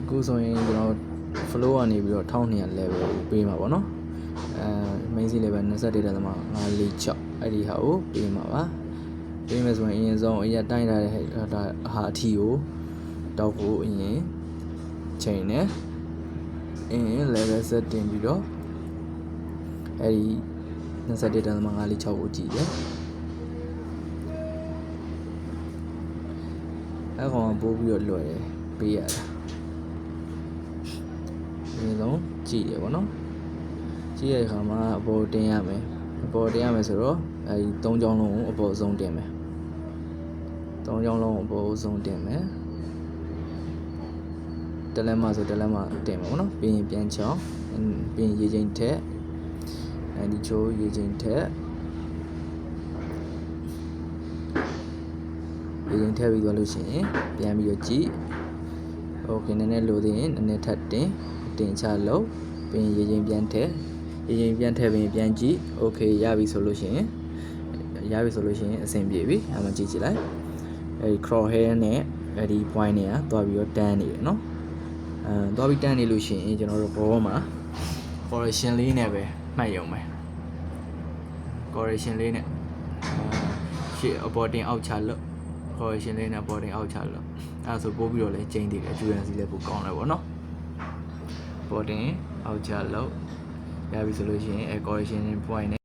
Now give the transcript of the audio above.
အခုဆိုရင်ကျွန်တော် flow ကနေပြီးတော့1200 level ပေးမှာပေါ့နော်main C level 21.546အဲ့ဒီဟာကိုပေးမှာပါပေးမယ်ဆိုရင်အရင်ဆုံးအရင်တိုင်းထားတဲ့ဟာအထီကိုတောက်ဖို့အရင်ချိန်နဲ့level set တင်ပြီးတော့အဲ့ဒီ21.546ကိုကြည့်တယ်အဲ့ကောင်ပို့ပြီးတော့လွယ်တယ်ပေးရတာအရင်ဆုံးကြည့်ရပေါ့နော်ကြည့်ရတဲ့အခါမှာအပေါ်တင်ရမယ်ဆိုတော့အဲဒီ3ချောင်းလုံးကိုအပေါ်ဆုံးတင်မယ်3ချောင်းလုံးအပေါ်ဆုံးတင်မယ်တလက်မဆိုတလက်မတင်မယ်ပေါ့နော်ပြီးရင်ပြန်ချောင်းပြီးရင်ရေချိန်ထက်အဲဒီချိုးရေချိန်ထက်ပြီးသွားလို့ရှိရင်ပြန်ပြီးတော့ကြည့်โอเคနည်းနည်းလိုသေးရင်နည်းနည်းထပ်တင်ချလို့ပြီးရင်ရေချိန်ပြန်ထည့်ပြီးရင်ပြန်ကြည့်โอเคရပြီဆိုလို့ရှိရင်အဆင်ပြေပြီအမှကြည့်လိုက်အဲဒီ cross hair နဲ့အဲဒီ point တွေကသွားပြီးတော့တန်းနေတယ်เนาะသွားပြီးတန်းနေလို့ရှိရင်ကျွန်တော်တို့ဘောမှာ correction လေးနဲ့ပဲမှတ်ရုံပဲ correction လေးနဲ့ရှေ့အပေါ်တင်အောက်ချလို့ correction လေးနဲ့ပေါ်တင်အောက်ချလို့အဲ့ဒါဆိုပို့ပြီးတော့လဲကျင်းတည်တယ် accuracy လည်းပိုကောင်းတယ်ပေါ့နော်ပေါ်တင်အောက်ချလို့ရပြီဆိုလို့ရှိရင် correction point